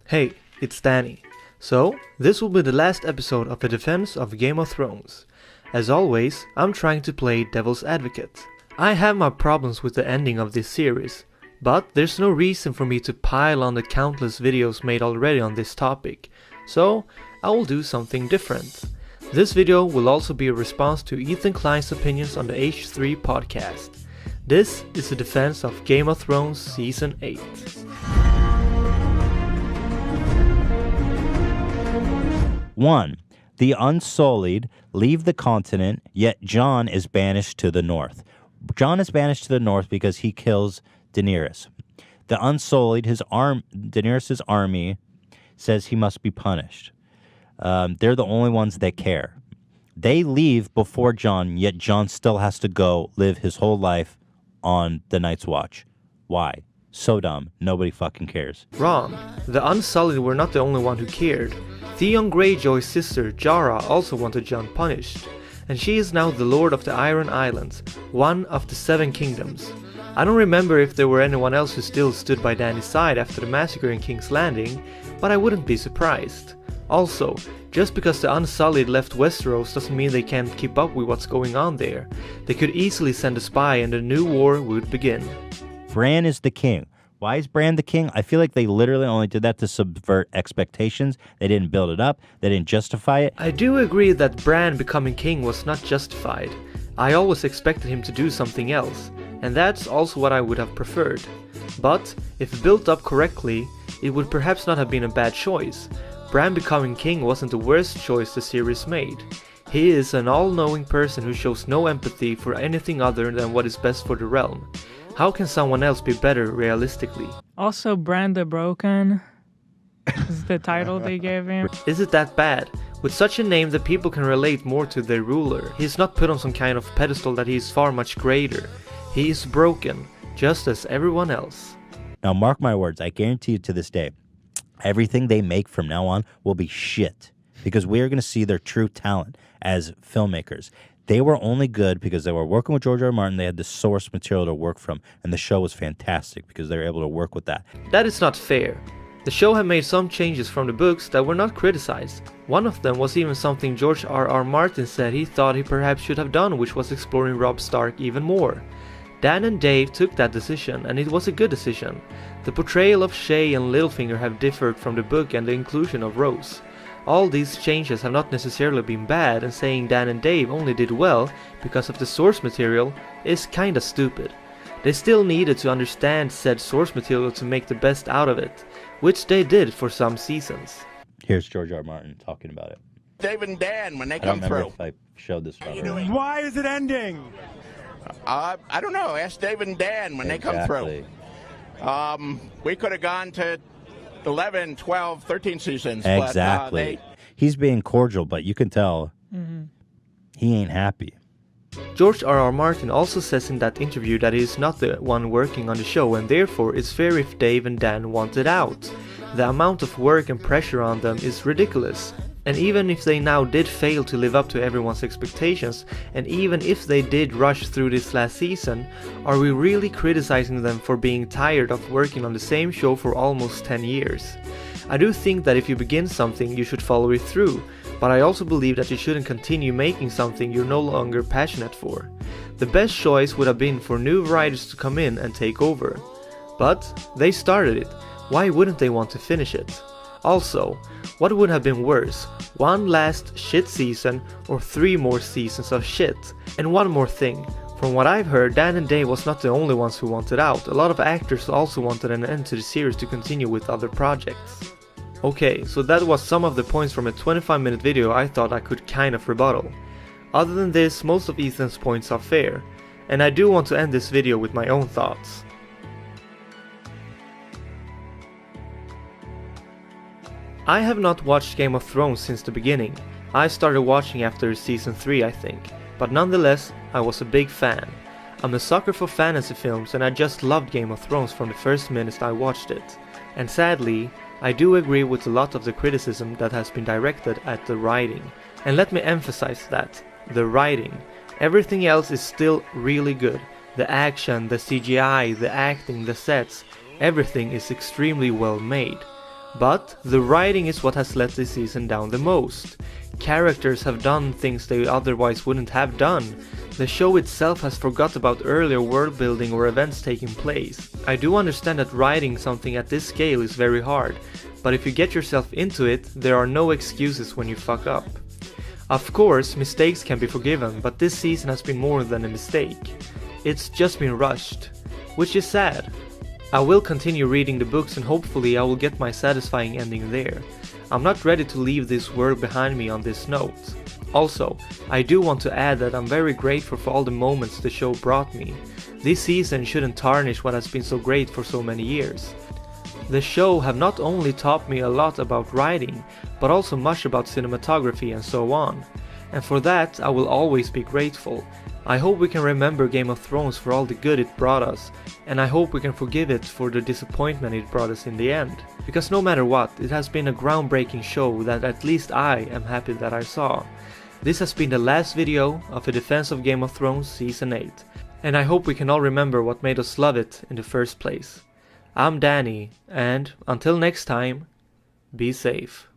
Hey, it's Danny. So, this will be the last episode of the defense of Game of Thrones. As always, I'm trying to play devil's advocate. I have my problems with the ending of this series, but there's no reason for me to pile on the countless videos made already on this topic, so I will do something different. This video will also be a response to Ethan Klein's opinions on the H3 podcast. This is the defense of Game of Thrones Season 8. One, the Unsullied leave the continent, yet Jon is banished to the north. Jon is banished to the north because he kills Daenerys. The Unsullied, Daenerys' army, says he must be punished. They're the only ones that care. They leave before Jon, yet Jon still has to go live his whole life on the Night's Watch. Why? So dumb. Nobody fucking cares. Wrong. The Unsullied were not the only one who cared. Theon Greyjoy's sister, Yara, also wanted Jon punished, and she is now the Lord of the Iron Islands, one of the Seven Kingdoms. I don't remember if there were anyone else who still stood by Dany's side after the massacre in King's Landing, but I wouldn't be surprised. Also, just because the Unsullied left Westeros doesn't mean they can't keep up with what's going on there. They could easily send a spy and a new war would begin. Bran is the king. Why is Bran the king? I feel like they literally only did that to subvert expectations. They didn't build it up. They didn't justify it. I do agree that Bran becoming king was not justified. I always expected him to do something else, and that's also what I would have preferred. But, if built up correctly, it would perhaps not have been a bad choice. Bran becoming king wasn't the worst choice the series made. He is an all-knowing person who shows no empathy for anything other than what is best for the realm. How can someone else be better realistically? Also, Bran the Broken is the title they gave him. Is it that bad? With such a name that people can relate more to their ruler. He is not put on some kind of pedestal that he is far much greater. He is broken, just as everyone else. Now mark my words, I guarantee you to this day, everything they make from now on will be shit. Because we are going to see their true talent as filmmakers. They were only good because they were working with George R. R. Martin. They had the source material to work from, and the show was fantastic because they were able to work with that. That is not fair. The show had made some changes from the books that were not criticized. One of them was even something George R. R. Martin said he thought he perhaps should have done, which was exploring Robb Stark even more. Dan and Dave took that decision, and it was a good decision. The portrayal of Shay and Littlefinger have differed from the book and the inclusion of Rose. All these changes have not necessarily been bad, and saying Dan and Dave only did well because of the source material is kinda stupid. They still needed to understand said source material to make the best out of it, which they did for some seasons. Here's George R. R. Martin talking about it. Dave and Dan, when they I don't come remember through. if I showed this. How you doing? Why is it ending? I don't know. Ask Dave and Dan when they come through. We could have gone to 11, 12, 13 seasons. Exactly. He's being cordial, but you can tell he ain't happy. George R. R. Martin also says in that interview that he is not the one working on the show, and therefore it's fair if Dave and Dan want it out. The amount of work and pressure on them is ridiculous. And even if they now did fail to live up to everyone's expectations, and even if they did rush through this last season, are we really criticizing them for being tired of working on the same show for almost 10 years? I do think that if you begin something, you should follow it through, but I also believe that you shouldn't continue making something you're no longer passionate for. The best choice would have been for new writers to come in and take over. But they started it, why wouldn't they want to finish it? Also, what would have been worse, one last shit season or 3 more seasons of shit? And one more thing, from what I've heard, Dan and Dave was not the only ones who wanted out. A lot of actors also wanted an end to the series to continue with other projects. Okay, so that was some of the points from a 25-minute video I thought I could kind of rebuttal. Other than this, most of Ethan's points are fair, and I do want to end this video with my own thoughts. I have not watched Game of Thrones since the beginning. I started watching after season 3 I think, but nonetheless I was a big fan. I'm a sucker for fantasy films and I just loved Game of Thrones from the first minute I watched it. And sadly, I do agree with a lot of the criticism that has been directed at the writing. And let me emphasize that, the writing. Everything else is still really good. The action, the CGI, the acting, the sets, everything is extremely well made. But the writing is what has let this season down the most. Characters have done things they otherwise wouldn't have done. The show itself has forgot about earlier world building or events taking place. I do understand that writing something at this scale is very hard, but if you get yourself into it, there are no excuses when you fuck up. Of course, mistakes can be forgiven, but this season has been more than a mistake. It's just been rushed, which is sad. I will continue reading the books and hopefully I will get my satisfying ending there. I'm not ready to leave this world behind me on this note. Also, I do want to add that I'm very grateful for all the moments the show brought me. This season shouldn't tarnish what has been so great for so many years. The show have not only taught me a lot about writing, but also much about cinematography and so on. And for that I will always be grateful. I hope we can remember Game of Thrones for all the good it brought us, and I hope we can forgive it for the disappointment it brought us in the end. Because no matter what, it has been a groundbreaking show that at least I am happy that I saw. This has been the last video of A Defense of Game of Thrones Season 8, and I hope we can all remember what made us love it in the first place. I'm Danny, and until next time, be safe.